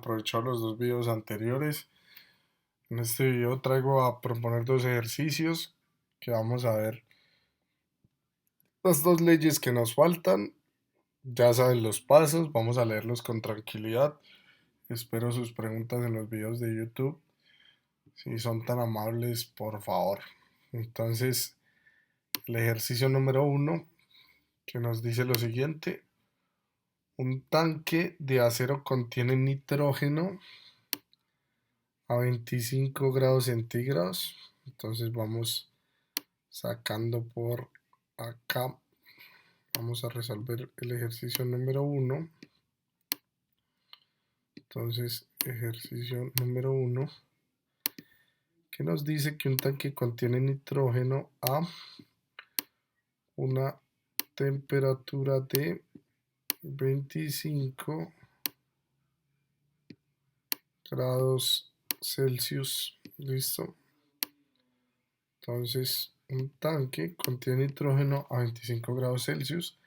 aprovechado los dos videos anteriores. En este video traigo a proponer dos ejercicios que vamos a ver las dos leyes que nos faltan. Ya saben los pasos, vamos a leerlos con tranquilidad. Espero sus preguntas en los videos de YouTube. Si son tan amables, por favor. Entonces, el ejercicio número uno que nos dice lo siguiente. Un tanque de acero contiene nitrógeno a 25 grados centígrados. Entonces vamos sacando por acá. Vamos a resolver el ejercicio número uno. Entonces, ejercicio número uno, que nos dice que un tanque contiene nitrógeno a una temperatura de 25 grados Celsius. ¿Listo? Entonces, un tanque contiene nitrógeno a 25 grados Celsius.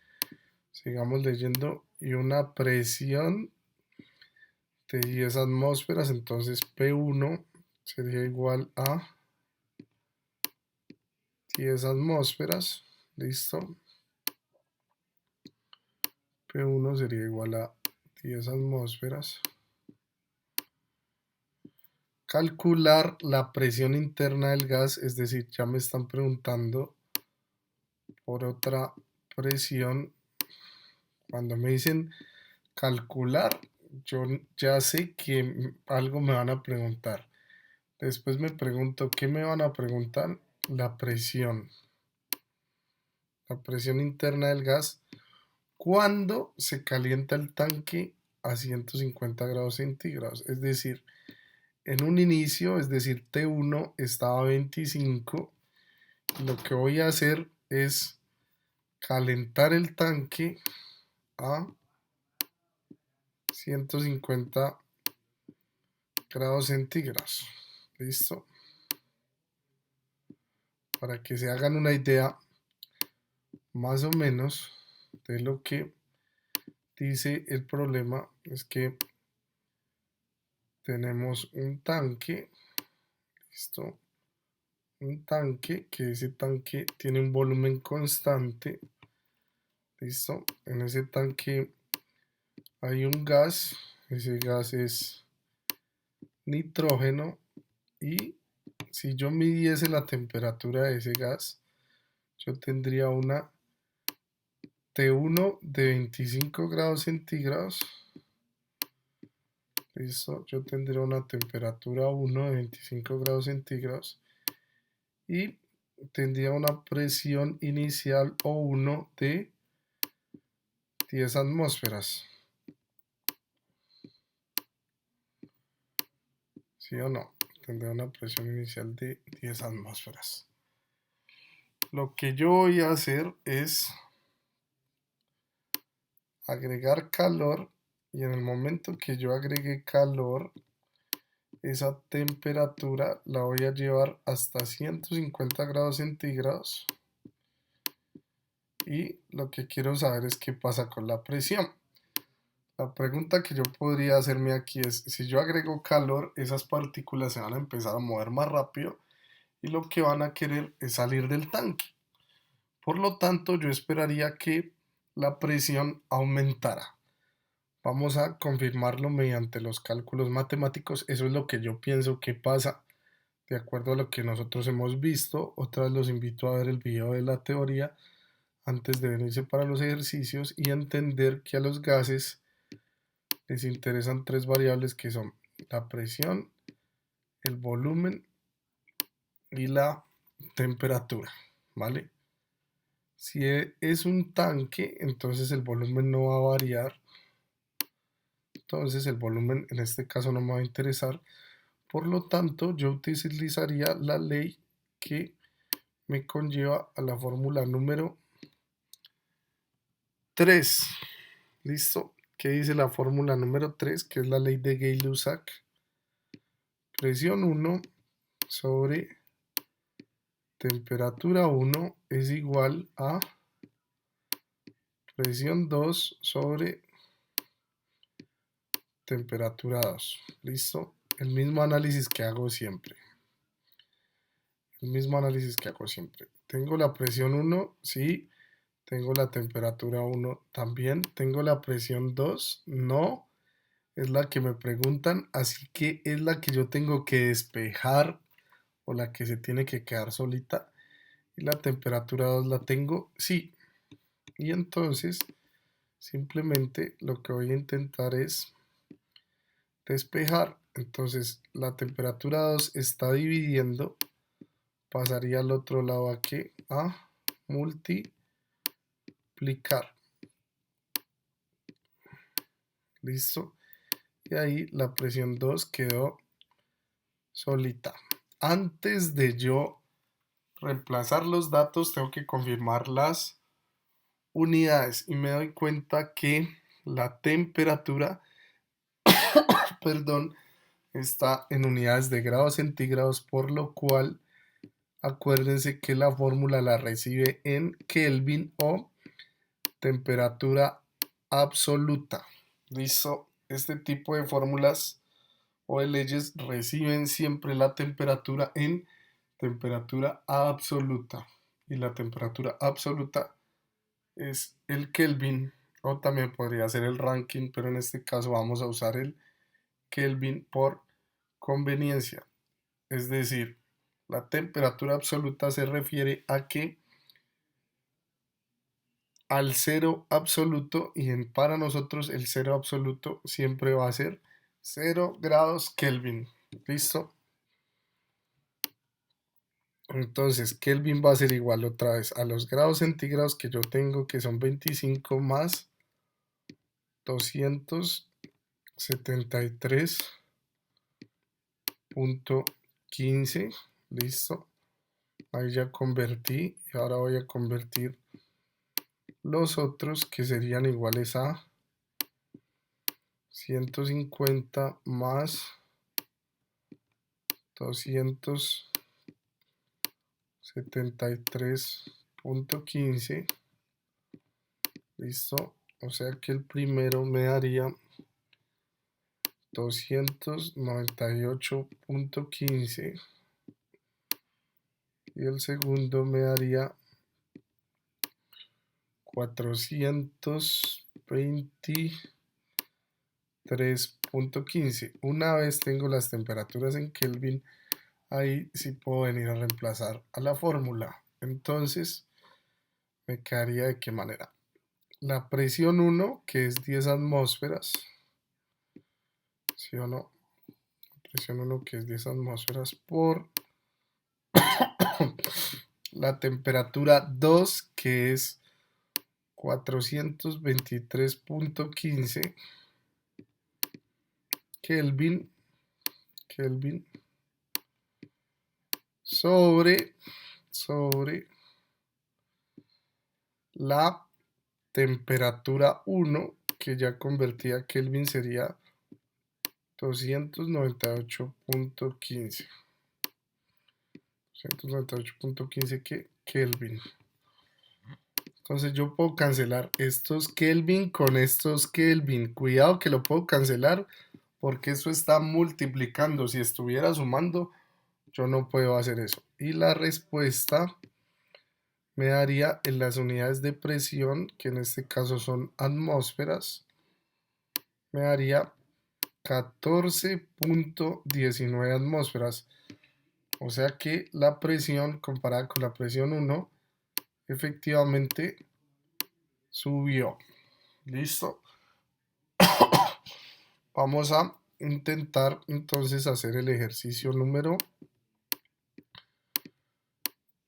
Sigamos leyendo. Y una presión de 10 atmósferas. Entonces, P1 sería igual a 10 atmósferas. ¿Listo? P1 sería igual a 10 atmósferas. Calcular la presión interna del gas, es decir, ya me están preguntando por otra presión. Cuando me dicen calcular, yo ya sé que algo me van a preguntar. Después me pregunto, ¿qué me van a preguntar? La presión interna del gas cuando se calienta el tanque a 150 grados centígrados. Es decir, en un inicio, es decir, T1 estaba a 25. Lo que voy a hacer es calentar el tanque a 150 grados centígrados. ¿Listo? Para que se hagan una idea más o menos de lo que dice el problema, es que tenemos un tanque. ¿Listo? Un tanque, que ese tanque tiene un volumen constante. ¿Listo? En ese tanque hay un gas, ese gas es nitrógeno, y si yo midiese la temperatura de ese gas, yo tendría una T1 de 25 grados centígrados. ¿Listo? Yo tendría una temperatura 1 de 25 grados centígrados y tendría una presión inicial O1 de 10 atmósferas. ¿Sí o no? Tendría una presión inicial de 10 atmósferas. Lo que yo voy a hacer es agregar calor, y en el momento que yo agregue calor, esa temperatura la voy a llevar hasta 150 grados centígrados, y lo que quiero saber es qué pasa con la presión. La pregunta que yo podría hacerme aquí es, si yo agrego calor, esas partículas se van a empezar a mover más rápido y lo que van a querer es salir del tanque. Por lo tanto, yo esperaría que la presión aumentara. Vamos a confirmarlo mediante los cálculos matemáticos. Eso es lo que yo pienso que pasa de acuerdo a lo que nosotros hemos visto. Otra vez los invito a ver el video de la teoría antes de venirse para los ejercicios y entender que a los gases les interesan tres variables, que son la presión, el volumen y la temperatura, ¿vale? Si es un tanque, entonces el volumen no va a variar. Entonces el volumen en este caso no me va a interesar. Por lo tanto, yo utilizaría la ley que me conlleva a la fórmula número 3. ¿Listo? ¿Qué dice la fórmula número 3? Que es la ley de Gay-Lussac. Presión 1 sobre temperatura 1 es igual a presión 2 sobre temperatura 2. ¿Listo? El mismo análisis que hago siempre. El mismo análisis que hago siempre. Tengo la presión 1, sí. Tengo la temperatura 1 también. Tengo la presión 2, no. Es la que me preguntan, así que es la que yo tengo que despejar o la que se tiene que quedar solita. Y la temperatura 2 la tengo, sí. Y entonces simplemente lo que voy a intentar es despejar. Entonces la temperatura 2 está dividiendo, pasaría al otro lado aquí a multiplicar. Listo. Y ahí la presión 2 quedó solita. Antes de yo reemplazar los datos, tengo que confirmar las unidades y me doy cuenta que la temperatura, perdón, está en unidades de grados centígrados, por lo cual acuérdense que la fórmula la recibe en Kelvin o temperatura absoluta. ¿Listo? Este tipo de fórmulas o de leyes reciben siempre la temperatura en temperatura absoluta. Y la temperatura absoluta es el Kelvin, o también podría ser el ranking, pero en este caso vamos a usar el Kelvin por conveniencia. Es decir, la temperatura absoluta se refiere a que al cero absoluto, y para nosotros el cero absoluto siempre va a ser 0 grados Kelvin. ¿Listo? Entonces Kelvin va a ser igual otra vez a los grados centígrados que yo tengo, que son 25 más 273.15. Listo. Ahí ya convertí y ahora voy a convertir los otros, que serían iguales a 150 más 273.15. Listo. O sea que el primero me daría 298.15 y el segundo me daría 423.15. Una vez tengo las temperaturas en Kelvin, ahí sí puedo venir a reemplazar a la fórmula. Entonces me quedaría de qué manera. La presión 1, que es 10 atmósferas, ¿sí o no? Presión 1, que es 10 atmósferas, por la temperatura 2, que es 423.15 Kelvin, sobre la temperatura 1, que ya convertida a Kelvin sería 298.15. 298.15 Kelvin. Entonces yo puedo cancelar estos Kelvin con estos Kelvin. Cuidado que lo puedo cancelar porque eso está multiplicando. Si estuviera sumando, yo no puedo hacer eso. Y la respuesta me daría en las unidades de presión, que en este caso son atmósferas, me daría 14.19 atmósferas. O sea que la presión comparada con la presión 1 efectivamente subió. Listo. Vamos a intentar entonces hacer el ejercicio número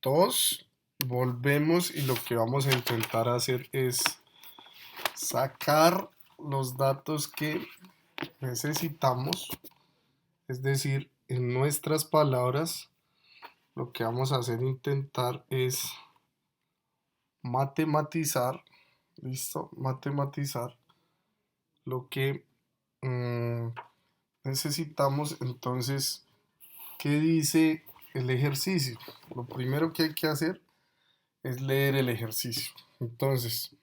2. Volvemos y lo que vamos a intentar hacer es sacar los datos que necesitamos. Es decir, en nuestras palabras, lo que vamos a hacer intentar es matematizar. Listo, matematizar lo que necesitamos. Entonces, ¿qué dice el ejercicio? Lo primero que hay que hacer es leer el ejercicio. Entonces,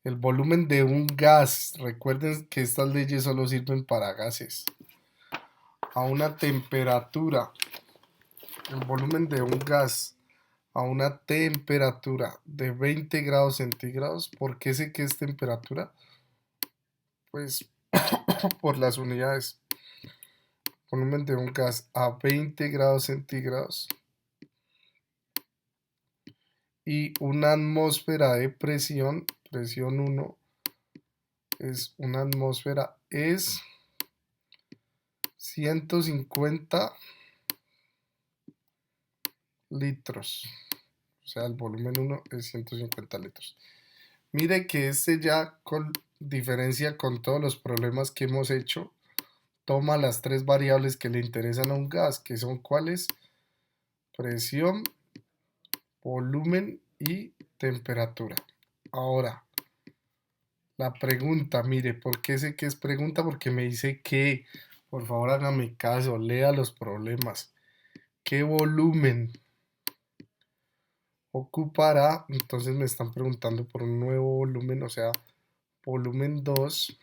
El volumen de un gas, recuerden que estas leyes solo sirven para gases, a una temperatura, el volumen de un gas a una temperatura de 20 grados centígrados. ¿Por qué sé que es temperatura? Pues por las unidades. Volumen de un gas a 20 grados centígrados y una atmósfera de presión, presión 1 es una atmósfera, es 150 litros. O sea, el volumen 1 es 150 litros. Mire que este ya con diferencia con todos los problemas que hemos hecho, toma las tres variables que le interesan a un gas, que son cuáles: presión, volumen y temperatura. Ahora, la pregunta, mire, ¿por qué sé que es pregunta? Porque me dice que, por favor hágame caso, lea los problemas. ¿Qué volumen ocupará? Entonces me están preguntando por un nuevo volumen, o sea, volumen 2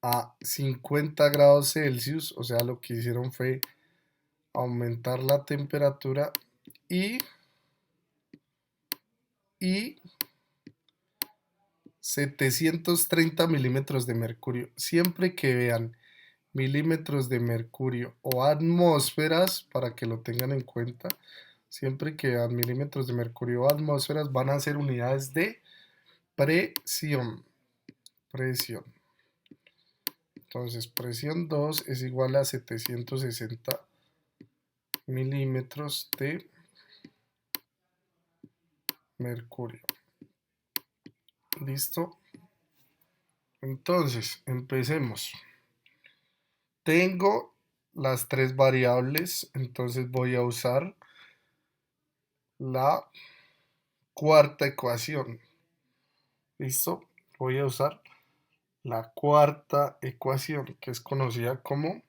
a 50 grados Celsius, o sea, lo que hicieron fue aumentar la temperatura y, y 730 milímetros de mercurio. Siempre que vean milímetros de mercurio o atmósferas, para que lo tengan en cuenta, siempre que vean milímetros de mercurio o atmósferas, van a ser unidades de presión. Presión. Entonces, presión 2 es igual a 760 milímetros de mercurio. ¿Listo? Entonces, empecemos. Tengo las tres variables, entonces voy a usar la cuarta ecuación. ¿Listo? Voy a usar la cuarta ecuación, que es conocida como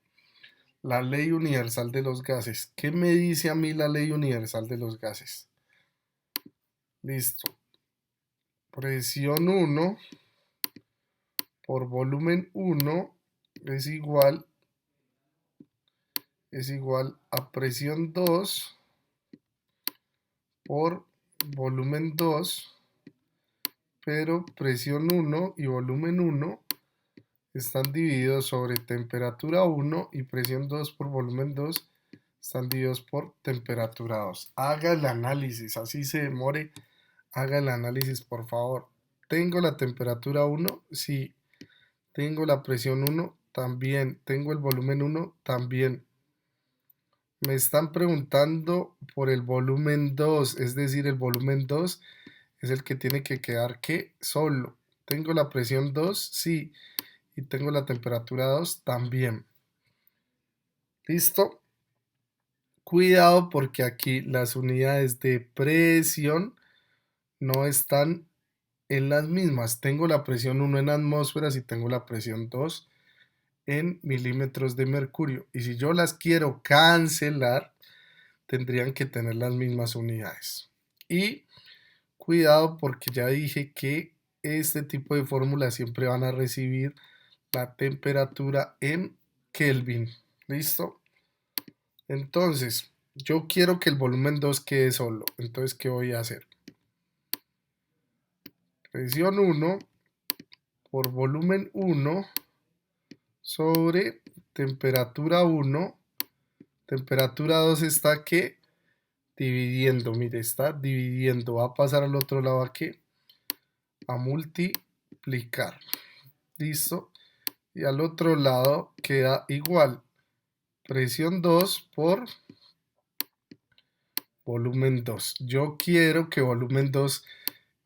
la ley universal de los gases. ¿Qué me dice a mí la ley universal de los gases? Listo. Presión 1 por volumen 1 es igual a presión 2 por volumen 2, pero presión 1 y volumen 1 están divididos sobre temperatura 1 y presión 2 por volumen 2 están divididos por temperatura 2. Haga el análisis, así se demore, haga el análisis por favor. ¿Tengo la temperatura 1? Sí. ¿Tengo la presión 1? También. ¿Tengo el volumen 1? También. Me están preguntando por el volumen 2, es decir, el volumen 2 es el que tiene que quedar que solo. ¿Tengo la presión 2? Sí. Y tengo la temperatura 2 también. ¿Listo? Cuidado porque aquí las unidades de presión no están en las mismas. Tengo la presión 1 en atmósferas y tengo la presión 2 en milímetros de mercurio. Y si yo las quiero cancelar, tendrían que tener las mismas unidades. Y cuidado porque ya dije que este tipo de fórmulas siempre van a recibir la temperatura en Kelvin. ¿Listo? Entonces, yo quiero que el volumen 2 quede solo. Entonces, ¿qué voy a hacer? Presión 1 por volumen 1 sobre temperatura 1. Temperatura 2 está que dividiendo. Mire, está dividiendo. Va a pasar al otro lado a que a multiplicar. ¿Listo? Y al otro lado queda igual. Presión 2 por volumen 2. Yo quiero que volumen 2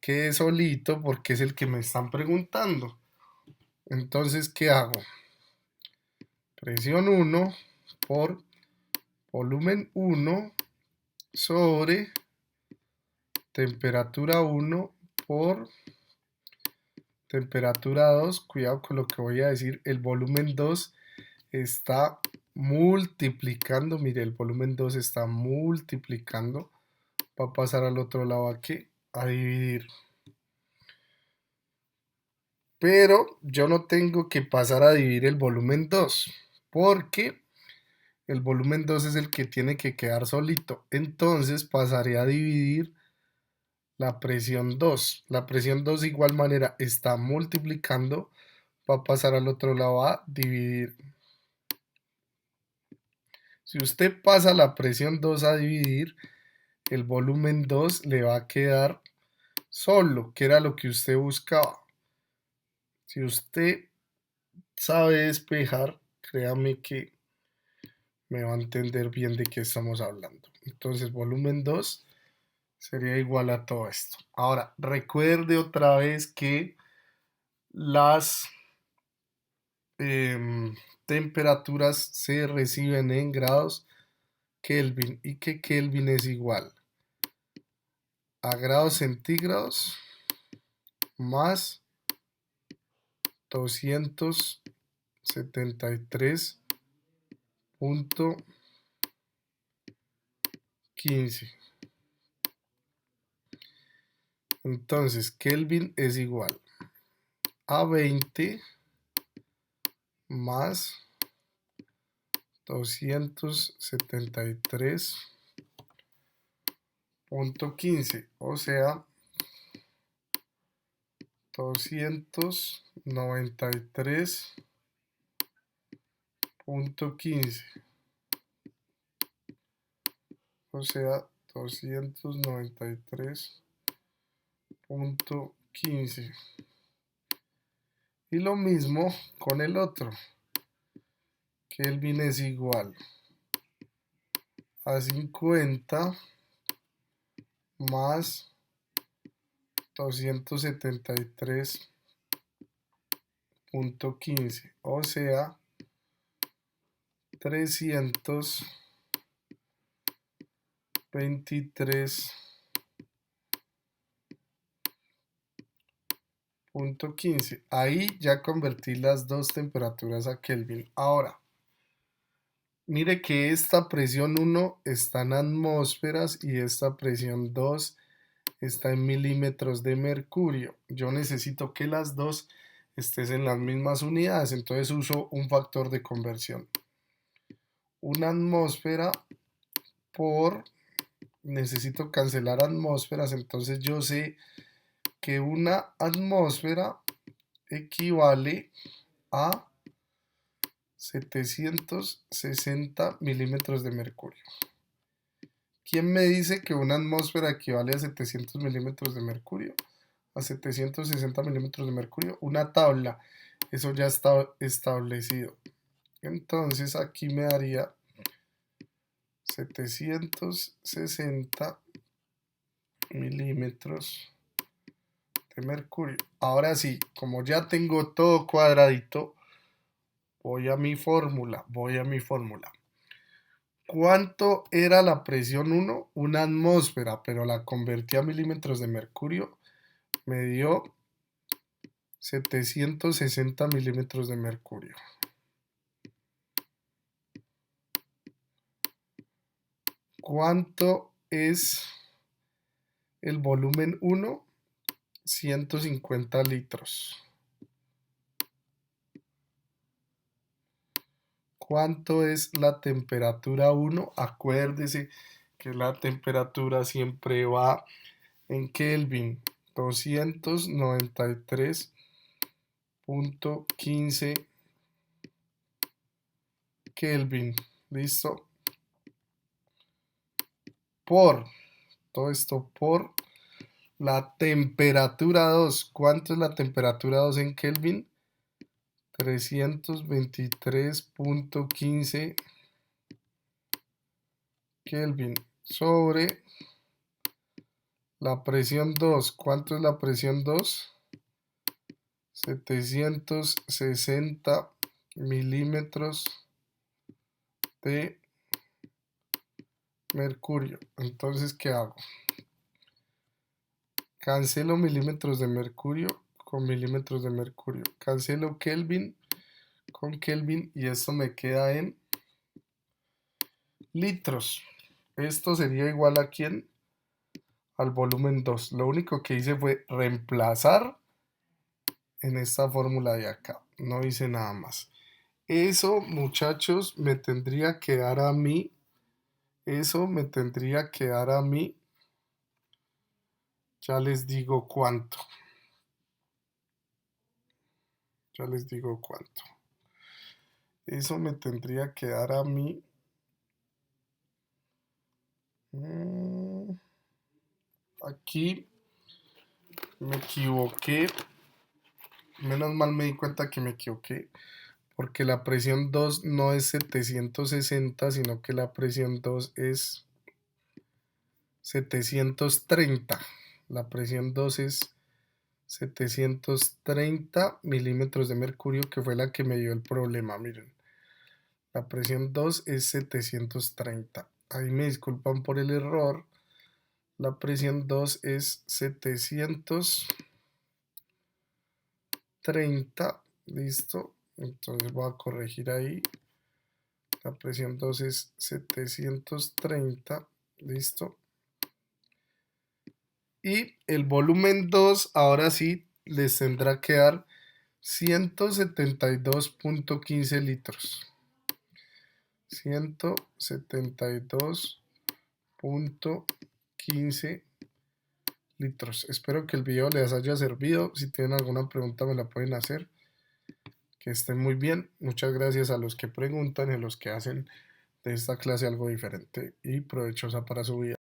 quede solito porque es el que me están preguntando. Entonces, ¿qué hago? Presión 1 por volumen 1 sobre temperatura 1 por temperatura 2. Cuidado con lo que voy a decir. El volumen 2 está multiplicando. Mire, el volumen 2 está multiplicando. Va a pasar al otro lado aquí a dividir. Pero yo no tengo que pasar a dividir el volumen 2 porque el volumen 2 es el que tiene que quedar solito. Entonces pasaré a dividir la presión 2. La presión 2 de igual manera está multiplicando, va a pasar al otro lado a dividir. Si usted pasa la presión 2 a dividir, el volumen 2 le va a quedar solo, que era lo que usted buscaba. Si usted sabe despejar, créame que me va a entender bien de qué estamos hablando. Entonces, volumen 2 sería igual a todo esto. Ahora, recuerde otra vez que las temperaturas se reciben en grados Kelvin y que Kelvin es igual a grados centígrados más 273.15. Entonces, Kelvin es igual a 20 más 273.15, o sea, 293.15, o sea, 293.15. Y lo mismo con el otro. Kelvin es igual a 50 más 273.15, o sea, 323.15. Ahí ya convertí las dos temperaturas a Kelvin. Ahora, mire que esta presión 1 está en atmósferas y esta presión 2 está en milímetros de mercurio. Yo necesito que las dos estés en las mismas unidades, entonces uso un factor de conversión. Una atmósfera por, necesito cancelar atmósferas, entonces yo sé que una atmósfera equivale a 760 milímetros de mercurio. ¿Quién me dice que una atmósfera equivale a 700 milímetros de mercurio? A 760 milímetros de mercurio. Una tabla. Eso ya está establecido. Entonces aquí me daría 760 milímetros de mercurio. Ahora sí, como ya tengo todo cuadradito, voy a mi fórmula. ¿Cuánto era la presión 1? Una atmósfera, pero la convertí a milímetros de mercurio. Me dio 760 milímetros de mercurio. ¿Cuánto es el volumen 1? 150 litros. ¿Cuánto es la temperatura 1? Acuérdese que la temperatura siempre va en Kelvin. 293.15 Kelvin. ¿Listo? Por, todo esto por la temperatura 2. ¿Cuánto es la temperatura 2 en Kelvin? 323.15 Kelvin sobre la presión 2. ¿Cuánto es la presión 2? 760 milímetros de mercurio. Entonces, ¿qué hago? Cancelo milímetros de mercurio con milímetros de mercurio. Cancelo Kelvin con Kelvin y esto me queda en litros. Esto sería igual a ¿quién? Al volumen 2. Lo único que hice fue reemplazar en esta fórmula de acá. No hice nada más. Eso, muchachos, me tendría que dar a mí. Eso me tendría que dar a mí. Ya les digo cuánto. Ya les digo cuánto. Eso me tendría que dar a mí. Aquí me equivoqué. Menos mal me di cuenta que me equivoqué. Porque la presión 2 no es 760, sino que la presión 2 es 730. La presión 2 es 730 milímetros de mercurio, que fue la que me dio el problema. Miren, la presión 2 es 730. Ahí me disculpan por el error. La presión 2 es 730. Listo. Entonces voy a corregir ahí. La presión 2 es 730. Listo. Y el volumen 2 ahora sí les tendrá que dar 172.15 litros. 172.15 litros. Espero que el video les haya servido. Si tienen alguna pregunta me la pueden hacer. Que estén muy bien. Muchas gracias a los que preguntan y a los que hacen de esta clase algo diferente y provechosa para su vida.